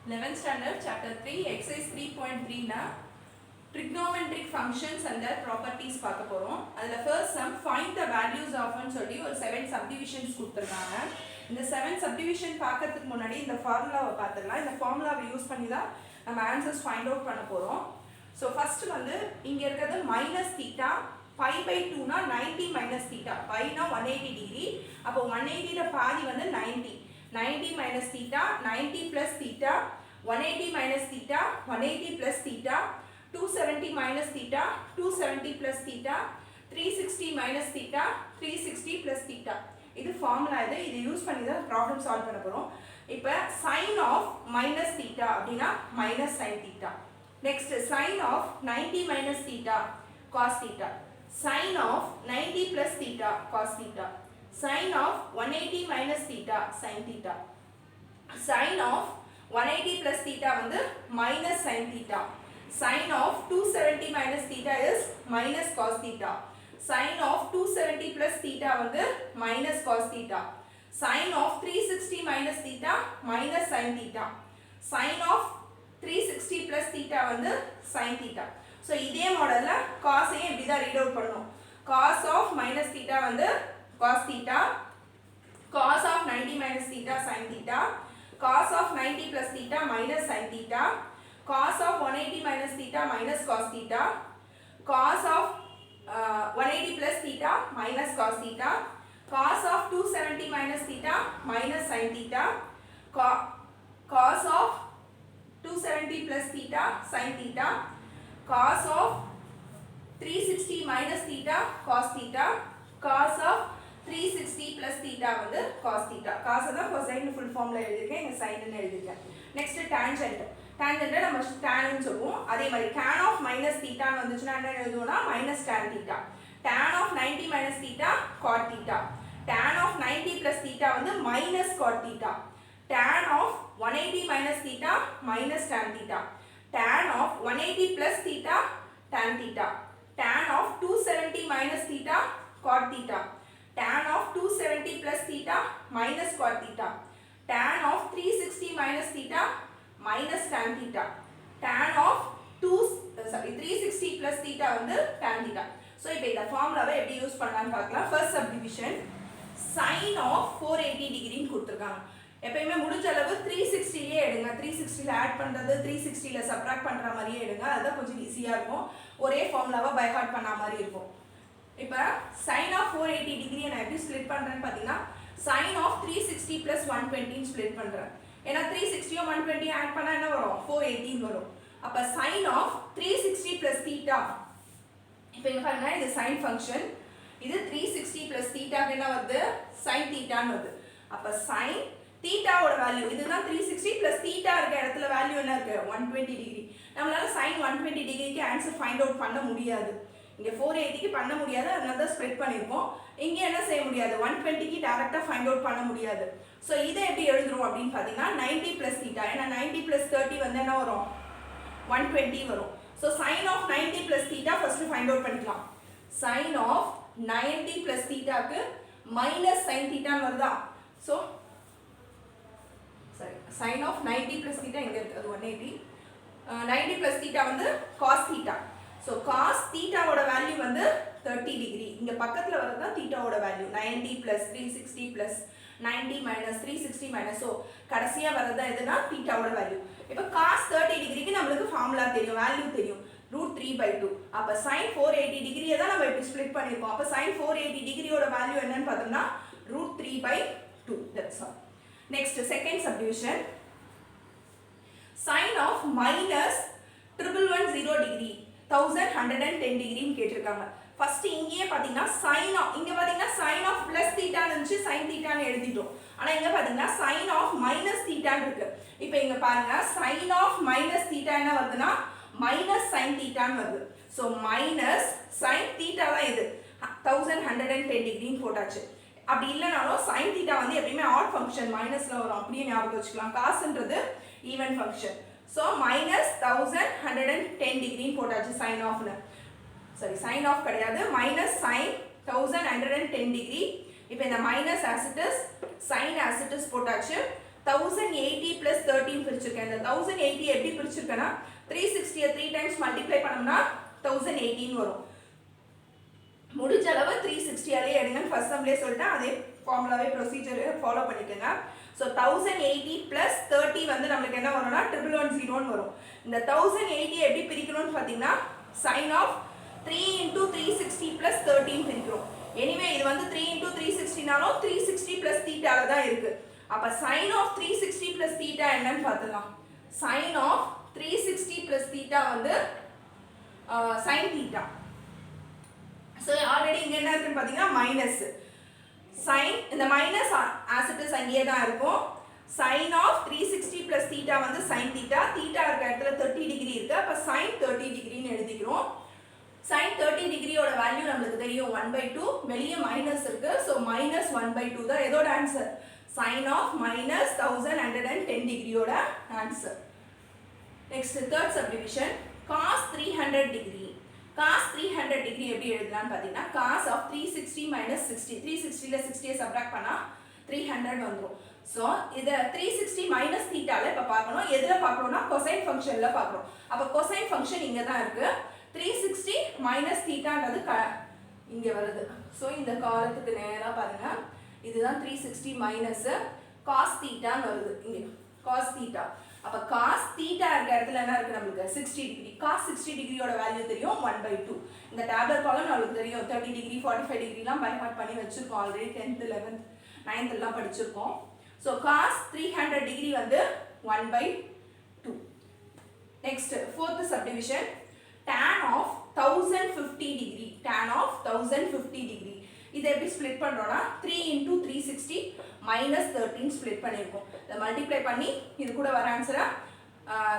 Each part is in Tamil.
11th standard chapter 3 exercise 3.3 na trigonometric functions and their properties பார்க்க போறோம். அதுல first sum find the values of ன்னு சொல்லி ஒரு 7 subdivisions கொடுத்திருக்காங்க. இந்த 7 subdivision பார்க்கிறதுக்கு முன்னாடி இந்த ஃபார்முலாவை பார்த்துடலாம். இந்த ஃபார்முலாவை யூஸ் பண்ணி தான் நம்ம ஆன்சர்ஸ் ஃபைண்ட் அவுட் பண்ண போறோம். ஸோ ஃபர்ஸ்ட் வந்து இங்க இருக்கிறது மைனஸ் தீட்டா பை பை டூனா 90 மைனஸ் தீட்டா பைனா 180 டிகிரி. அப்போ 180ல பாதி வந்து 90 minus theta 90 plus theta 180 minus theta 180 plus theta 270 minus theta 270 plus theta 360 minus theta 360 plus theta இது ஃபார்முலா இது யூஸ் பண்ணி தான் ப்ராப்ளம் சால்வ் பண்ண போறோம். இப்போ sin of minus theta அப்படினா minus sin theta. Next sin of 90 minus theta cos theta. Sin of 90 plus theta cos theta. Sin of 180 minus theta sin theta. Sin of 180 plus theta வந்து minus sin theta. Sin of 270 minus theta is minus cos theta. Sin of 270 plus theta வந்து minus cos theta. Sin of 360 minus theta minus sin theta. Sin of 360 plus theta வந்து sin theta. So இதே மாடல்ல cos ஐ இப்படி தான் ரீட் அவுட் பண்ணனும். Cos of minus theta வந்து cos theta. Cos of 90 minus theta sin theta. Cos of 90 plus theta minus sin theta. Cos of 180 minus theta minus cos theta. Cos of 180 plus theta minus cos theta. Cos of 270 minus theta minus sin theta. Cos of 270 plus theta sin theta. Cos of 360 minus theta cos theta. Cos of 360 plus theta வந்து cos theta. Cos தான் cosine full formல எழுதிருக்கேன், இங்க sin ன்னு எழுதிருக்கேன். Next tangent. Tangent நம்ம tan ன்னு சொல்லுவோம். அதே மாதிரி tan of minus theta ன்னு வந்துச்சுனா என்ன எழுதுவோம்னா minus tan theta. Tan of 90 minus theta cot theta. Tan of 90 plus theta வந்து minus cot theta. Tan of 180 minus theta minus tan theta. Tan of 180 plus theta tan theta. Tan of 270 minus theta cot theta. Tan of 270 plus theta minus cot theta. Tan of 360 minus theta minus tan theta. Tan of 360 plus theta வந்து tan theta. So இப்போ இந்த ஃபார்முலாவை எப்படி யூஸ் பண்ணலாம்னு பார்க்கலாம். First subdivision sin of 480 degree ன்னு கொடுத்திருக்காங்க. எப்பவுமே முடிஞ்ச அளவு 360 லே எடுங்க. 360 ல ஆட் பண்றது 360 ல சப்ட்ராக்ட் பண்ற மாதிரியே எடுங்க. அதுதான் கொஞ்சம் ஈஸியா இருக்கும். ஒரே ஃபார்முலாவை பை ஹார்ட் பண்ண மாதிரி இருக்கும். இப்போ sin of 480 degree நான் எப்படி ஸ்ப்ளிட் பண்றேன்னு பாத்தீங்கன்னா sin of 360 plus 120 ஸ்ப்ளிட் பண்றேன். ஏன்னா 360 யும் 120 ஆட் பண்ணா என்ன வரும் 480 வரும். அப்ப sin of 360 plus theta. இப்போ இங்க பாருங்க இது sin ஃபங்க்ஷன். இது 360 plus theta க்கு என்ன வருது sin theta ன்னு வருது. அப்ப sin theta ஓட வேல்யூ இதுதான் 360 plus theta இருக்க இடத்துல வேல்யூ என்ன இருக்கு 120 டிகிரி. நம்மளால sin 120 டிகிரிக்கு ஆன்சர் ஃபைண்ட் அவுட் பண்ண முடியாது. இங்க 480 க்கு பண்ண முடியாது, அதனால தான் ஸ்ப்ரெட் பண்ணிருக்கோம். இங்க என்ன செய்ய முடியாது 120 க்கு டைரக்ட்டா ஃபைண்ட் அவுட் பண்ண முடியாது. சோ இதை எப்படி எழுதுறோம் அப்படினு பாத்தீங்கன்னா 90 plus theta. ஏனா 90 plus 30 வந்து என்ன வரும் 120 வரும். So sin of 90 plus theta first find out பண்ணிக்கலாம். sin of 90 plus theta க்கு minus sin theta ன்னு வருதா. So sin of 90 plus theta எங்க இருக்கு அது 180. 90 plus theta வந்து cos theta. So cos theta ஓட வேல்யூ வந்து 30 டிகிரி. இங்க பக்கத்துல வரது தான் theta ஓட value 90 plus 360 plus 90 minus 360 minus. So கடைசியா வரது எதுனா theta ஓட வேல்யூ. இப்போ cos 30 டிகிரிக்கு நமக்கு ஃபார்முலா தெரியும், வேல்யூ தெரியும் √3/2. அப்ப sin 480 டிகிரியை தான் நம்ம இப்படி ஸ்ப்ளிட் பண்ணிருக்கோம். அப்ப sin 480 டிகிரியோட வேல்யூ என்னன்னு பார்த்தோம்னா √3/2. That's all. Next second subdivision sin of minus 1110 degree 1110 degree ன்னு கேட்டிருக்காங்க. ஃபர்ஸ்ட் இங்கேயே பாத்தீங்கன்னா sin of இங்க பாத்தீங்கன்னா sin of plus theta ன்னு இருந்துச்சு sin theta ன்னு எழுதிட்டோம். ஆனா இங்க பாத்தீங்கன்னா sin of minus theta ன்னு இருக்கு. இப்போ இங்க பாருங்க sin of minus theta என்ன வருதுன்னா minus sin theta ன்னு வருது. சோ minus sin theta தான் இது 1110 degree ன்னு போட்டாச்சு. அப்படி இல்லனாலும் sin theta வந்து எப்பவுமே ஆட் ஃபங்க்ஷன் மைனஸ்ல வரும், அப்படியே ஞாபகம் வச்சுக்கலாம். cosன்றது even function. So minus 1110 degree போட்டாச்சு sin of னு. சரி sin of கிடையாது, minus sin 1110 degree. இப்போ இந்த minus as it is sin as it is போட்டாச்சு. 1080 plus 13 பிரிச்சிருக்கேன். இந்த 1080 எப்படி பிரிச்சிருக்கேன்னா 360 3 times மல்டிப்ளை பண்ணோம்னா 1018 வரும். முடிஞ்ச அளவு 360 அலே எடுங்கன்னு ஃபர்ஸ்ட் சம்லயே சொல்லிட்டேன். அதே ஃபார்முலாவே ப்ரொசீஜர் ஃபாலோ பண்ணிக்கோங்க. ஸோ 1080 plus 30 வந்து நம்மளுக்கு என்ன வரும்னா 1110 வரும். இந்த 1080 எப்படி பிரிக்கணும்னு பார்த்தீங்கன்னா sin of 3 into 360 plus 13 பிரிக்கிறோம். எனிவே இது வந்து 3 into 360நாலும் 360 plus தீட்டால தான் இருக்கு. அப்ப sin of 360 plus தீட்டா என்னன்னு பார்த்துடலாம். sin of 360 plus தீட்டா வந்து sin தீட்டா. ஸோ ஆல்ரெடி இங்கே என்ன இருக்குன்னு பார்த்தீங்கன்னா மைனஸ் sin, இந்த மைனஸ் as it is அங்கேயே தான் இருக்கும். sin of 360 plus தீட்டா வந்து sin தீட்டா. தீட்டா இருக்க இடத்துல 30 டிகிரி இருக்கு. அப்போ sin 30 டிகிரின்னு எழுதிக்கிறோம். sin 30 டிகிரியோட வேல்யூ நம்மளுக்கு தெரியும் 1/2. வெளியே மைனஸ் இருக்கு. ஸோ மைனஸ் 1/2 தான் எதோட ஆன்சர். sin of minus 1110 டிகிரியோட answer. Next third subdivision cos 300 degree. cos 300 degree எப்படி எழுதலாம்னு பார்த்தீங்கன்னா cos of 360 minus 60. 360ல 60 சப்ட்ராக்ட் பண்ணா 300 வந்துரும். ஸோ இதை 360 மைனஸ் தீட்டால இப்போ பார்க்கணும். எதில் பார்க்கணும்னா கொசைன் ஃபங்க்ஷனில் பார்க்குறோம். அப்போ கொசைன் ஃபங்க்ஷன் இங்கே தான் இருக்கு. 360 மைனஸ் தீட்டான்றது இங்கே வருது. ஸோ இந்த காலத்துக்கு நேராக பாருங்க, இதுதான் 360 மைனஸ் காஸ் தீட்டான்னு வருது. இங்கே காஸ் தீட்டா. அப்போ காஸ் தீட்டா இருக்க இடத்துல என்ன இருக்கு நம்மளுக்கு 60 டிகிரி. காஸ் 60 டிகிரியோட வேல்யூ தெரியும் 1/2. இந்த டேப்லெட் காலம் நம்மளுக்கு தெரியும் 30 டிகிரி 45 டிகிரிலாம் பை ஹார்ட் பண்ணி வச்சிருக்கோம். ஆல்ரெடி 10th 11th 9th எல்லாம் படிச்சிருக்கோம். ஸோ காஸ் 300 டிகிரி வந்து 1/2. Next fourth subdivision tan of 1050 degree. tan of 1050 degree. இதை எப்படி ஸ்ப்ளிட் பண்ணுறோன்னா 3 into 360 மைனஸ் 13 ஸ்ப்ளிட் பண்ணியிருக்கோம். இதை மல்டிப்ளை பண்ணி இது கூட வர ஆன்சரை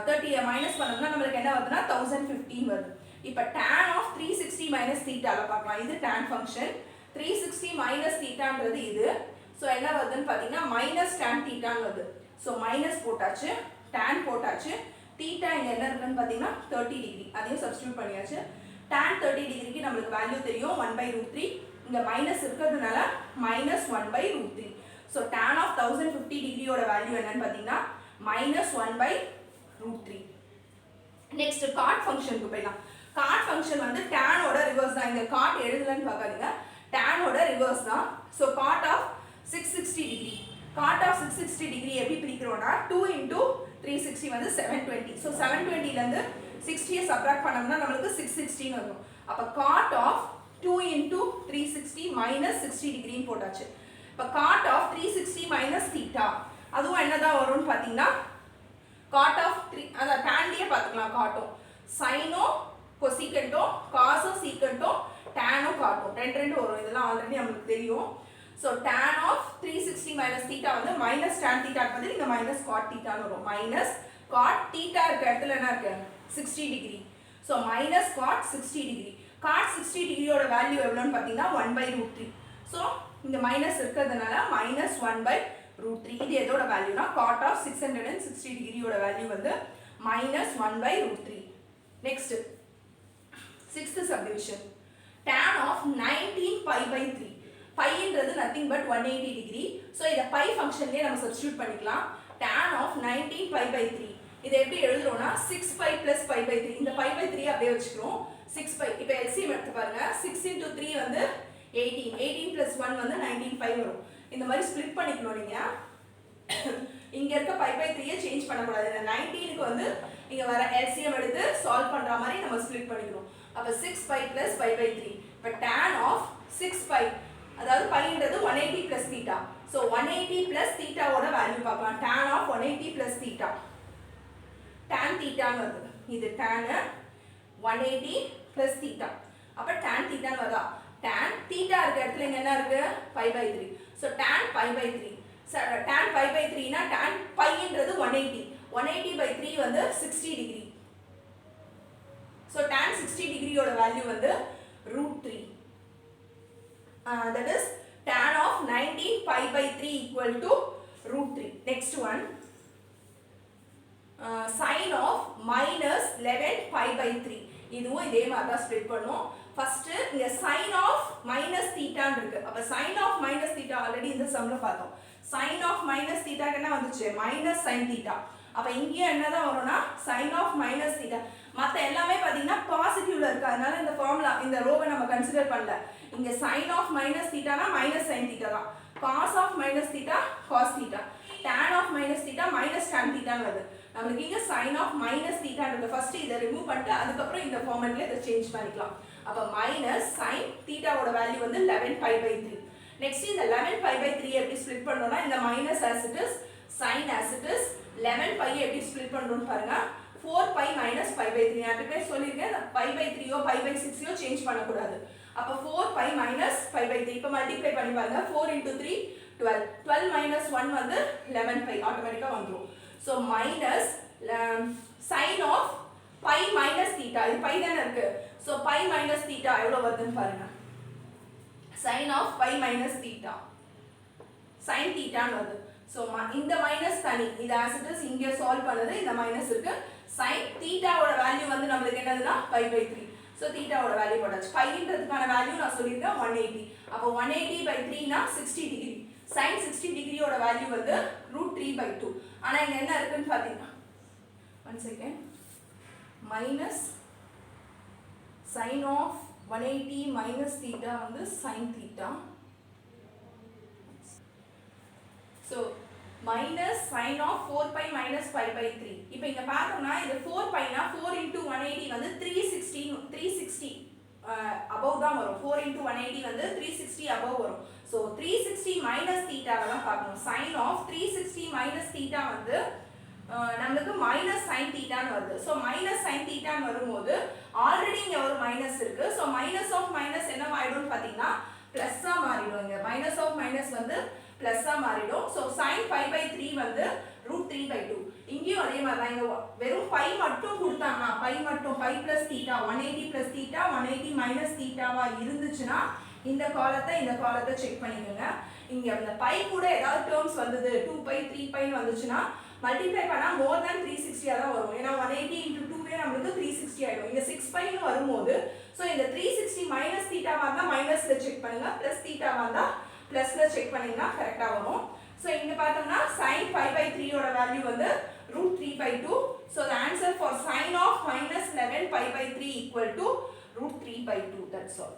30 மைனஸ் பண்ணோம்னா நம்மளுக்கு என்ன வருதுன்னா 1015 வருது. இப்போ tan of 360 மைனஸ் தீட்டாவில் பார்க்கலாம். இது tan ஃபங்க்ஷன். 360 மைனஸ் தீட்டான்றது இது. ஸோ என்ன வருதுன்னு பார்த்தீங்கன்னா மைனஸ் tan தீட்டான்னு வருது. ஸோ மைனஸ் போட்டாச்சு, tan போட்டாச்சு. தீட்டா இங்கே என்ன இருக்குன்னு பார்த்தீங்கன்னா 30 டிகிரி. அதையும் சப்ஸ்டியூட் பண்ணியாச்சு. tan 30 டிகிரிக்கு நம்மளுக்கு வேல்யூ தெரியும் 1/√3. இங்கே மைனஸ் இருக்கிறதுனால மைனஸ் 1/√3. ஸோ tan of 1050 டிகிரியோட வேல்யூ என்னன்னு பார்த்தீங்கன்னா மைனஸ் 1/√3. நெக்ஸ்ட் காட் ஃபங்க்ஷனுக்கு போயிடலாம். காட் ஃபங்க்ஷன் வந்து tan-ஓட ரிவர்ஸ் தான். இங்கே காட் எழுதலன்னு பார்க்காதீங்க, tan-ஓட ரிவர்ஸ் தான். So cot of 660 degree. Cot of 660 degree எப்படி பிரிக்கிறோம்னா 2 into 360 வந்து 720. ஸோ 720லேருந்து 60யை சப்ராக்ட் பண்ணோம்னா நம்மளுக்கு 616 வரும். அப்போ காட் ஆஃப் 2 into 360 மைனஸ் 60 டிகிரின்னு போட்டாச்சு. இப்போ காட் ஆஃப் 360 மைனஸ் தீட்டா அதுவும் என்னதான் வரும்னு பார்த்தீங்கன்னா காட் ஆஃப் 3 அதான் டேன்லேயே பார்த்துக்கலாம். காட்டும் சைனோ கொசிகண்டோ காசோ சீக்கண்டோ டேனோ காட்டும் ரெண்டு வரும். இதெல்லாம் ஆல்ரெடி நம்மளுக்கு தெரியும். So tan of 360 minus theta வந்து மைனஸ் tan தீட்டாக்கு பதில் இங்கே மைனஸ் காட் தீட்டான்னு வரும். மைனஸ் காட் தீட்டா இருக்க இடத்துல என்ன இருக்கு 60 degree. So minus cot 60 degree. Cot 60 டிகிரியோட வேல்யூ எவ்வளோன்னு பார்த்தீங்கன்னா 1/√3. ஸோ இங்கே மைனஸ் இருக்கிறதுனால மைனஸ் 1/√3. இது எதோட வேல்யூனா காட் ஆஃப் 660 டிகிரியோட வேல்யூ வந்து minus 1/√3. Next sixth subdivision tan of 19 π/3. பைன்றது நத்திங் பட் 180 டிகிரி. ஸோ இதை பை ஃபங்க்ஷன்லேயே நம்ம சப்ஸ்டியூட் பண்ணிக்கலாம். tan of 19 π/3 இதை எப்படி எழுதுறோம்னா 6π + π/3. இந்த π/3 அப்படியே வச்சுக்கிறோம். 6π இப்போ எல்சிஎம் எடுத்து பாருங்க. 6 into 3 வந்து 18. 18 + 1 வந்து 19 π வரும். இந்த மாதிரி ஸ்ப்ளிட் பண்ணிக்கணும். நீங்கள் இங்கே இருக்க π/3யை சேஞ்ச் பண்ணக்கூடாது. இந்த 19க்கு வந்து இங்கே வர எல்சிஎம் எடுத்து சால்வ் பண்ணுற மாதிரி நம்ம ஸ்ப்ளிட் பண்ணிக்கணும். அப்போ 6π + π/3. இப்போ tan of 6π அதாவது பைன்றது 180 + தீட்டா. ஸோ 180 + தீட்டாவோட வேல்யூ பார்க்கலாம். tan of 180 + தீட்டா tan தீட்டான்னு வருது. இது tan 180 + தீட்டா. அப்போ tan தீட்டான்னு வருதா. tan தீட்டா இருக்க இடத்துல இங்கே என்ன இருக்கு π/3. So tan π/3. tan π/3னா tan பைன்றது 180. 180/3 வந்து 60 டிகிரி. ஸோ tan 60 டிகிரியோட வேல்யூ வந்து √3. That is tan of 19 π/3 equal to √3. Next one sin of minus 11 π/3. இதுவும் இதே மாதிரி தான் ஸ்ப்ளிட் பண்ணும். ஃபர்ஸ்ட் இங்க sin of minus theta இருக்கு. அப்ப sin of minus theta already இந்த சம்ல பார்த்தோம். sin of minus theta என்ன வந்துச்சு minus sin theta. அப்ப இங்க என்னதான் வரும்னா sin of minus theta. மத்த எல்லாமே பாத்தீங்கன்னா பாசிட்டிவ்ல இருக்கு. அதனால இந்த ஃபார்முலா இந்த ரோவை நம்ம கன்சிடர் பண்ணல. இங்க sin of minus theta னா minus sin theta தான். cos of minus theta cos theta. tan of minus theta minus tan theta ன்னு வருது. நமக்கு இங்க sin of minus theta ன்றத ஃபர்ஸ்ட் இத ரிமூவ் பண்ணிட்டு அதுக்கு அப்புறம் இந்த ஃபார்மட்ல இத சேஞ்ச் பண்ணிக்கலாம். அப்ப minus sin theta ஓட வேல்யூ வந்து 11 pi by 3. நெக்ஸ்ட் இந்த 11 pi by 3 எப்படி ஸ்ப்ளிட் பண்றோம்னா இந்த minus as it is sin as it is 11 pi எப்படி ஸ்ப்ளிட் பண்றோம்னு பாருங்க 4 pi minus pi by 3 நான் எப்பவே சொல்லிருக்கேன் pi by 3 யோ pi by 6 யோ சேஞ்ச் பண்ண கூடாது அப்ப 4 pi minus pi by 3 இப்ப மல்டிப்ளை பண்ணி பாருங்க 4 into 3 12 12 minus 1 வந்து 11 pi ஆட்டோமேட்டிக்கா வந்துரும் so minus sin of pi minus theta இது pi தான இருக்கு so pi minus theta எவ்வளவு வருதுன்னு பாருங்க sin of pi minus theta sin theta ன்னு வருது so இந்த மைனஸ் தனி இது as it is இங்க சால்வ் பண்ணது இந்த மைனஸ் இருக்கு sin theta ஓட வேல்யூ வந்து நமக்கு என்னதுன்னா pi by 3 so theta ஓட வேல்யூ போடாச்சு pi ன்றதுக்கான வேல்யூ நான் சொல்லிருக்கேன் 180 அப்ப 180 by 3 னா 60 டிகிரி sin 60 டிகிரி ஓட வேல்யூ வந்து √3 by 2 ஆனா இங்க என்ன இருக்குன்னு பாத்தீங்கன்னா 1 second minus sin of 180 minus theta வந்து sin theta so minus sin of 4 pi minus pi by 3 இப்போ இங்க பார்த்தோம்னா இது 4 pi னா 4 into 180 வந்து 360 above தான் வரும் 4 into 180 வந்து 360 above வரும் so 360 minus theta தான் பார்க்கணும் sin of 360 minus theta வந்து நமக்கு minus sin theta ன்னு வருது so minus sin theta ன்னு வரும்போது ஆல்ரெடி இங்க ஒரு மைனஸ் இருக்கு so minus of minus என்ன ஆயிடும்னு பாத்தீங்கன்னா பிளஸ் ஆ மாறிடும் இங்க minus of minus வந்து பிளஸ் ஆ மாறிடும் so sin pi by 3 வந்து √3 by 2 இங்கேயும் அதே மாதிரி தான் இங்க வெறும் pi மட்டும் கொடுத்தாங்கன்னா pi மட்டும் pi plus theta 180 plus theta 180 minus theta வா இருந்துச்சுனா இந்த காலத்தை செக் பண்ணிக்கோங்க இங்க அந்த pi கூட ஏதாவது டேர்ம்ஸ் வந்தது 2 pi 3 pi வந்துச்சுனா மல்டிப்ளை பண்ணா more than 360 தான் வரும் ஏனா 180 into 2 வே நமக்கு 360 ஆயிடும் இங்க 6 pi னு வரும்போது சோ இந்த 360 minus theta வந்தா மைனஸ்ல செக் பண்ணுங்க plus theta வந்தா பிளஸ்ல செக் பண்ணீங்கன்னா கரெக்ட்டா வரும் சோ இங்க பார்த்தோம்னா sin pi by 3 ஓட வேல்யூ வந்து √3 by 2 so the answer for sin of minus 11 pi by 3 equal to √3 by 2 that's all